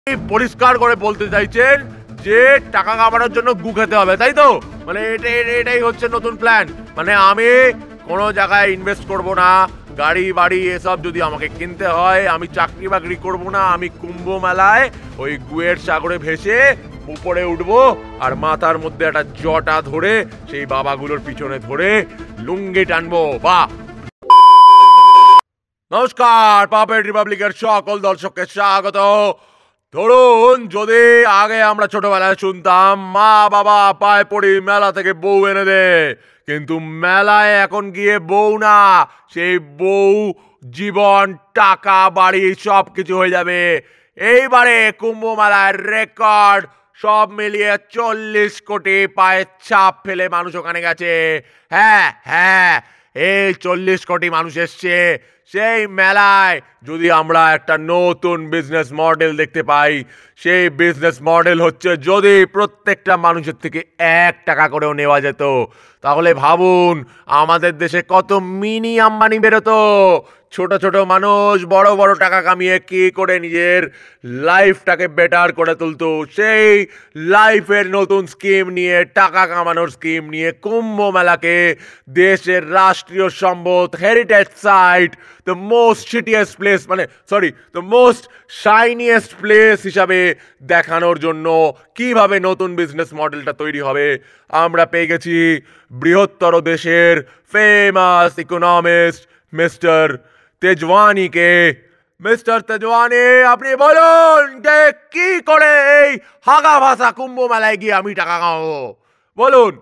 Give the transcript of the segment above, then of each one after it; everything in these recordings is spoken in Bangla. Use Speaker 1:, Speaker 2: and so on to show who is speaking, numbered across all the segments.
Speaker 1: পরিষ্কার করে বলতে চাইছেন যে টাকা কামানোর জন্য গু খেতে হবে, তাই তো? মানে এটাই হচ্ছে নতুন প্ল্যান। মানে আমি কোনো জায়গায় ইনভেস্ট করব না, গাড়ি বাড়ি এসব যদি আমাকে কিনতে হয়, আমি চাকরি বাকরি করব না, আমি কুম্ভ মেলায় ওই গুয়ের সাগরে ভেসে উপরে উঠবো আর মাথার মধ্যে একটা জটা ধরে সেই বাবাগুলোর পিছনে ধরে লুঙ্গি টানবো। বাহ! নমস্কার, পাপেট রিপাবলিকের সকল দর্শককে স্বাগত। ধরুন, যদি আগে আমরা ছোটবেলায় শুনতাম মা বাবা পায়ে পড়ি মেলা থেকে বউ এনে দে, কিন্তু মেলায় এখন গিয়ে বউ না, সেই বউ জীবন, টাকা, বাড়ি সব কিছু হয়ে যাবে। এইবারে কুম্ভ মেলার রেকর্ড সব মিলিয়ে 40 কোটি পায়ের ছাপ ফেলে মানুষ ওখানে গেছে। হ্যাঁ হ্যাঁ, এই 40 কোটি মানুষ এসছে। সেই মেলায় যদি আমরা একটা নতুন বিজনেস মডেল দেখতে পাই, সেই বিজনেস মডেল হচ্ছে যদি প্রত্যেকটা মানুষের থেকে 1 টাকা করেও নেওয়া যেত, তাহলে ভাবুন আমাদের দেশে কত মিনি আম্বানি বেরোতো। ছোট ছোট মানুষ বড় বড় টাকা কামিয়ে কি করে নিজের লাইফটাকে বেটার করে তুলতো। সেই লাইফের নতুন স্কিম নিয়ে, টাকা কামানোর স্কিম নিয়ে কুম্ভ মেলাকে দেশের রাষ্ট্রীয় সম্পদ, heritage site, the most shittiest place, the most shiniest place হিসাবে দেখানোর জন্য কিভাবে নতুন বিজনেস মডেলটা তৈরি হবে, আমরা পেয়ে গেছি বৃহত্তর দেশের ফেমাস ইকোনমিস্ট মিস্টার তেজওয়ানিকে। মিস্টার তেজওয়ানি, আপনি বলুন যে কি করে এই হাগা ভাষা কুম্ভ মেলায় গিয়ে আমি টাকা কামাবো, বলুন।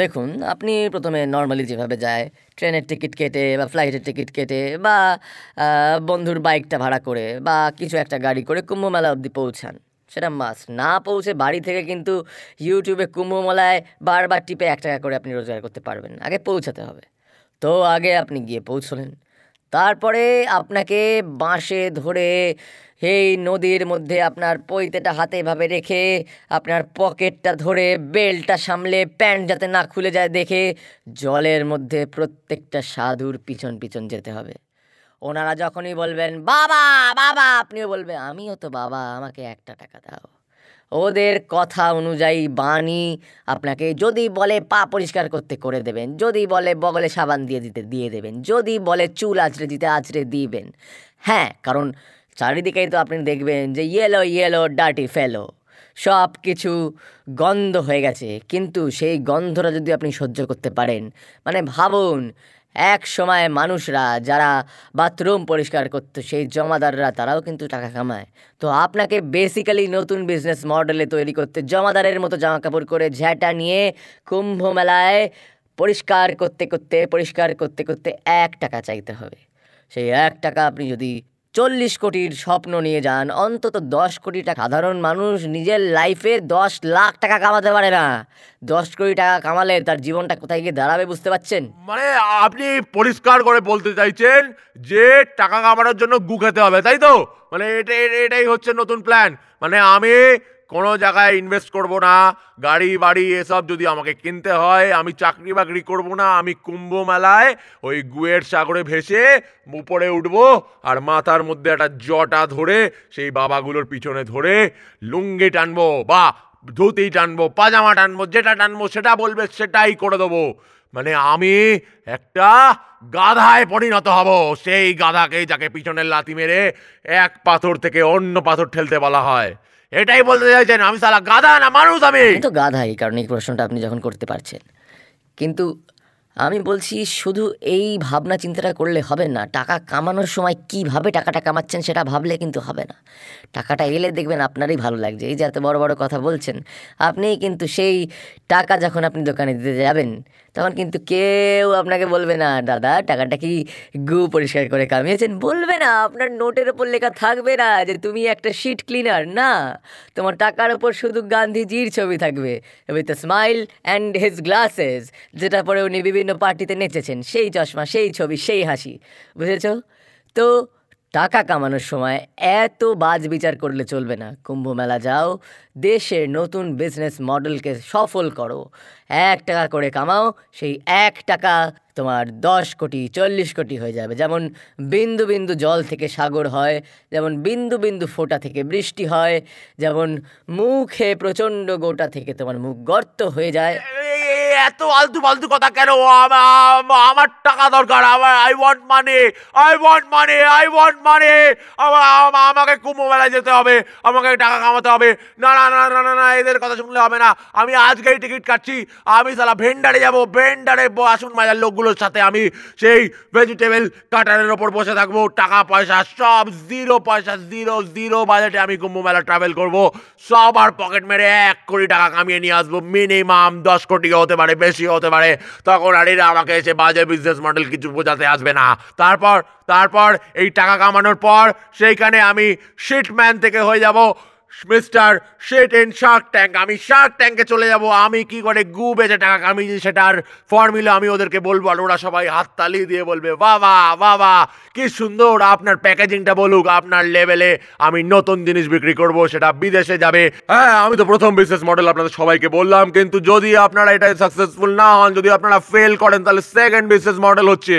Speaker 2: দেখুন, আপনি প্রথমে নর্মালি যেভাবে যায়, ট্রেনের টিকিট কেটে বা ফ্লাইটের টিকিট কেটে বা বন্ধুর বাইকটা ভাড়া করে বা কিছু একটা গাড়ি করে কুম্ভ মেলা অবধি পৌঁছান। সেটা মাস্ট না পৌঁছে বাড়ি থেকে কিন্তু ইউটিউবে কুম্ভ মেলায় বারবার টিপে 1 টাকা করে আপনি রোজগার করতে পারবেন। আগে পৌঁছাতে হবে। তো আগে আপনি গিয়ে পৌঁছলেন, তারপরে আপনাকে বাঁশে ধরে এই নদীর মধ্যে আপনার পৈতেটা হাতে এভাবে রেখে, আপনার পকেটটা ধরে, বেল্টটা সামলে, প্যান্ট যাতে না খুলে যায় দেখে জলের মধ্যে প্রত্যেকটা সাধুর পিছন পিছন যেতে হবে। ওনারা যখনই বলবেন বাবা বাবা, আপনিও বলবেন আমিও তো বাবা, আমাকে 1 টাকা দাও। ওদের কথা অনুযায়ী বাণী আপনাকে যদি বলে পা পরিষ্কার করতে করে দেবেন, যদি বলে বগলে সাবান দিয়ে দেবেন, যদি বলে চুল আঁচড়ে দিতে আঁচড়ে দিবেন। হ্যাঁ, কারণ চারিদিকেই তো আপনি দেখবেন যে ইয়েলো ইয়েলো ডার্টি ফেলো, সব কিছু গন্ধ হয়ে গেছে। কিন্তু সেই গন্ধটা যদি আপনি সহ্য করতে পারেন, মানে ভাবুন এক সময় মানুষরা যারা বাথরুম পরিষ্কার করতো, সেই জমাদাররা, তারাও কিন্তু টাকা কামায়। তো আপনাকে বেসিক্যালি নতুন বিজনেস মডেলে তৈরি করতে জমাদারের মতো জামা কাপড় করে ঝ্যাঁটা নিয়ে কুম্ভ মেলায় পরিষ্কার করতে করতে 1 টাকা চাইতে হবে। সেই 1 টাকা আপনি যদি 40 কোটির স্বপ্ন নিয়ে যান, অন্তত 10 কোটি টাকা। সাধারণ মানুষ নিজের লাইফে 10 লাখ টাকা কামাতে পারে না। 10 কোটি টাকা কামালে তার জীবনটা কোথায় গিয়ে দাঁড়াবে বুঝতে পারছেন?
Speaker 1: মানে আপনি পরিষ্কার করে বলতে চাইছেন যে টাকা কামানোর জন্য গু খেতে হবে, তাই তো? মানে এটাই হচ্ছে নতুন প্ল্যান। মানে আমি কোনো জায়গায় ইনভেস্ট করব না, গাড়ি বাড়ি এসব যদি আমাকে কিনতে হয়, আমি চাকরি বাকরি করব না, আমি কুম্ভ মেলায় ওই গুয়ের সাগরে ভেসে উপরে উঠবো আর মাথার মধ্যে একটা জটা ধরে সেই বাবাগুলোর পিছনে ধরে লুঙ্গি টানবো বা ধুতি টানবো, পাজামা টানবো, যেটা টানবো সেটা বলবে সেটাই করে দেবো। মানে আমি একটা গাধায় পরিণত হব, সেই গাধাকে যাকে পিছনের লাথি মেরে এক পাথর থেকে অন্য পাথর ঠেলতে বলা হয়। এটাই বলতে চাইছেন আমি সালা গাধা না মানুষ? আমি
Speaker 2: তো গাধাই, কারণ এই প্রশ্নটা আপনি যখন করতে পারছেন। কিন্তু আমি বলছি, শুধু এই ভাবনা চিন্তাটা করলে হবে না। টাকা কামানোর সময় কিভাবে টাকাটা কামাচ্ছেন সেটা ভাবলে কিন্তু হবে না। টাকাটা এলে দেখবেন আপনারই ভালো লাগছে। এই যে এত বড় বড় কথা বলছেন, আপনি কিন্তু সেই টাকা যখন আপনি দোকানে দিতে যাবেন, তখন কিন্তু কেউ আপনাকে বলবে না দাদা টাকাটা কি গু পরিষ্কার করে কামিয়েছেন, বলবে না। আপনার নোটের ওপর লেখা থাকবে না যে তুমি একটা শিট ক্লিনার, না, তোমার টাকার ওপর শুধু গান্ধীজির ছবি থাকবে, with a smile and his glasses, যেটা পরে উনি বিভিন্ন পার্টিতে নেচেছেন, সেই চশমা, সেই ছবি, সেই হাসি। বুঝেছ তো? টাকা কামানোর সময় এত বাজ বিচার করলে চলবে না। কুম্ভ মেলা যাও, দেশের নতুন বিজনেস মডেলকে সফল করো, 1 টাকা করে কামাও, সেই 1 টাকা তোমার 10 কোটি 40 কোটি হয়ে যাবে। যেমন বিন্দু বিন্দু জল থেকে সাগর হয়, যেমন বিন্দু বিন্দু ফোঁটা থেকে বৃষ্টি হয়, যেমন মুখে প্রচণ্ড গোটা থেকে তোমার মুখ গর্ত হয়ে যায়।
Speaker 1: এত আলতু ফালতু কথা কেন? আমার টাকা দরকার, আমার I want money, I want money, I want মানি। আমাকে কুম্ভ মেলায় যেতে হবে, আমাকে টাকা কামাতে হবে। না না না না না না, এদের কথা শুনলে হবে না। আমি আজকেই টিকিট কাটছি, আমি সালা ভেন্ডারে যাবো, ভেন্ডারে বাসন মাজার লোকগুলোর সাথে আমি সেই ভেজিটেবল কাটারের ওপর বসে থাকবো। টাকা পয়সা সব জিরো, পয়সা জিরো, জিরো বাজেটে আমি কুম্ভ মেলা ট্রাভেল করবো। সবার পকেট মেরে 1 কোটি টাকা কামিয়ে নিয়ে আসবো। মিনিমাম 10 কোটি হতে পারে, বেশি হতে পারে। তখন আর এরা আমাকে এসে বাজে বিজনেস মডেল কিছু বোঝাতে আসবে না। তারপর তারপর এই টাকা কামানোর পর সেইখানে আমি শিটম্যান থেকে হয়ে যাব Mister Sheet in Shark Tank. আমি শার্ক ট্যাঙ্কে চলে যাব। আমি কি করে গু বেচে টাকা কামিয়েছি সেটার ফর্মুলা আমি ওদেরকে বলবো, আর ওরা সবাই হাততালি দিয়ে বলবে বাবা বাবা কি সুন্দর, আপনার প্যাকেজিংটা বলুক, আপনার লেভেলে আমি নতুন জিনিস বিক্রি করব, সেটা বিদেশে যাবে। হ্যাঁ, আমি তো প্রথম বিজনেস মডেল আপনাদের সবাইকে বললাম, কিন্তু যদি আপনারা এটা সাকসেসফুল না হন, যদি আপনারা ফেল করেন, তাহলে সেকেন্ড বিজনেস মডেল হচ্ছে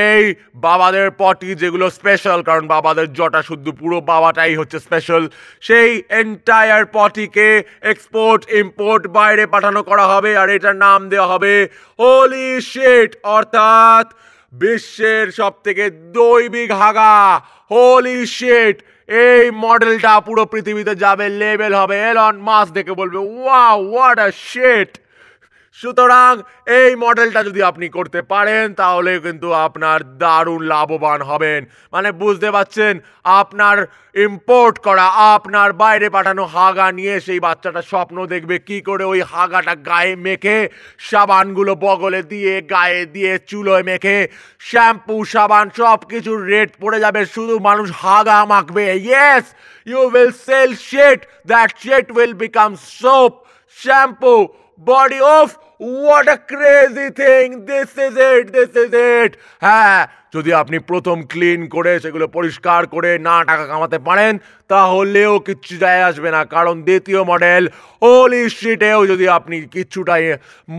Speaker 1: এই বাবাদের পটি, যেগুলো স্পেশাল, কারণ বাবাদের জটা শুদ্ধ পুরো বাবাটাই হচ্ছে স্পেশাল। সেই এন্টায়ার পটিকে এক্সপোর্ট ইম্পোর্ট বাইরে পাঠানো করা হবে, আর এটার নাম দেওয়া হবে হোলি শিট, অর্থাৎ বিশ্বের সব থেকে দৈবিক হাগা। হোলি শিট, এই মডেলটা পুরো পৃথিবীতে যাবে, লেভেল হবে। এলন মাস্ক দেখে বলবে ওয়াও হোয়াট আ শিট। সুতরাং এই মডেলটা যদি আপনি করতে পারেন, তাহলে কিন্তু আপনার দারুণ লাভবান হবেন। মানে বুঝতে পারছেন, আপনার ইম্পোর্ট করা, আপনার বাইরে পাঠানো হাগা নিয়ে সেই বাচ্চাটা স্বপ্ন দেখবে কি করে ওই হাগাটা গায়ে মেখে, সাবানগুলো বগলে দিয়ে, গায়ে দিয়ে, চুলোয় মেখে, শ্যাম্পু সাবান সব কিছুর রেট পড়ে যাবে, শুধু মানুষ হাগা মাখবে। Yes, you will sell shit, that shit will become soap, shampoo, body of what a crazy thing, this is it, this is it. হ্যাঁ, যদি আপনি প্রথম ক্লিন করে সেগুলো পরিষ্কার করে না টাকা কামাতে পারেন, তাহলেও কিচ্ছু যায় আসবে না, কারণ দ্বিতীয় মডেল হোলি শিটেও যদি আপনি কিচ্ছুটাই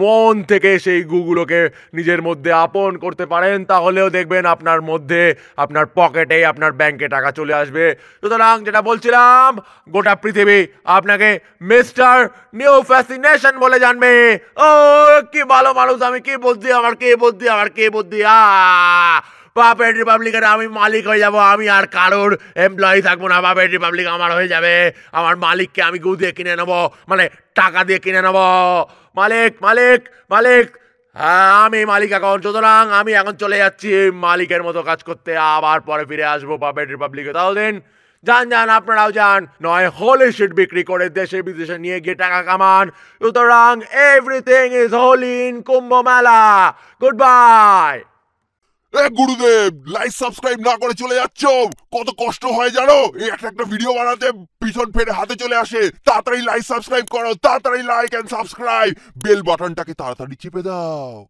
Speaker 1: মন থেকে সেই গুগুলোকে নিজের মধ্যে আপন করতে পারেন, তাহলেও দেখবেন আপনার মধ্যে, আপনার পকেটে, আপনার ব্যাংকে টাকা চলে আসবে। সুতরাং যেটা বলছিলাম, গোটা পৃথিবী আপনাকে মিস্টার নিউ ফ্যাসিনেশন বলে জানবে। ও কি ভালো মানুষ আমি, কি বুদ্ধি আমার, কি বুদ্ধি আমার, কি বুদ্ধি। বাপের রিপাবলিকের আমি মালিক হয়ে যাব, আমি আর কারোর এমপ্লয়ি থাকবো না। বাপের রিপাবলিক আমার হয়ে যাবে, আমার মালিককে আমি গু দিয়ে কিনে নেবো, মানে টাকা দিয়ে কিনে নেবো। মালিক মালিক মালিক, হ্যাঁ আমি মালিক এখন। সুতরাং আমি এখন চলে যাচ্ছি মালিকের মতো কাজ করতে, আবার পরে ফিরে আসবো বাপের রিপাবলিকে। তাহলে যান যান, আপনারাও যান, নয় হোলি শিট বিক্রি করে দেশে বিদেশে নিয়ে গিয়ে টাকা কামান। সুতরাং এভরিথিং ইজ হোলি ইন কুম্ভ মেলা। Good bye.
Speaker 3: গুরুদেব, লাইক সাবস্ক্রাইব না করে চলে যাচ্ছ, কত কষ্ট হয় জানো এই একটা ভিডিও বানাতে, পিছন ফেরে হাতে চলে আসে। তাড়াতাড়ি লাইক সাবস্ক্রাইব করো, তাড়াতাড়ি লাইক এন্ড সাবস্ক্রাইব, বেল বাটনটাকে তাড়াতাড়ি চেপে দাও।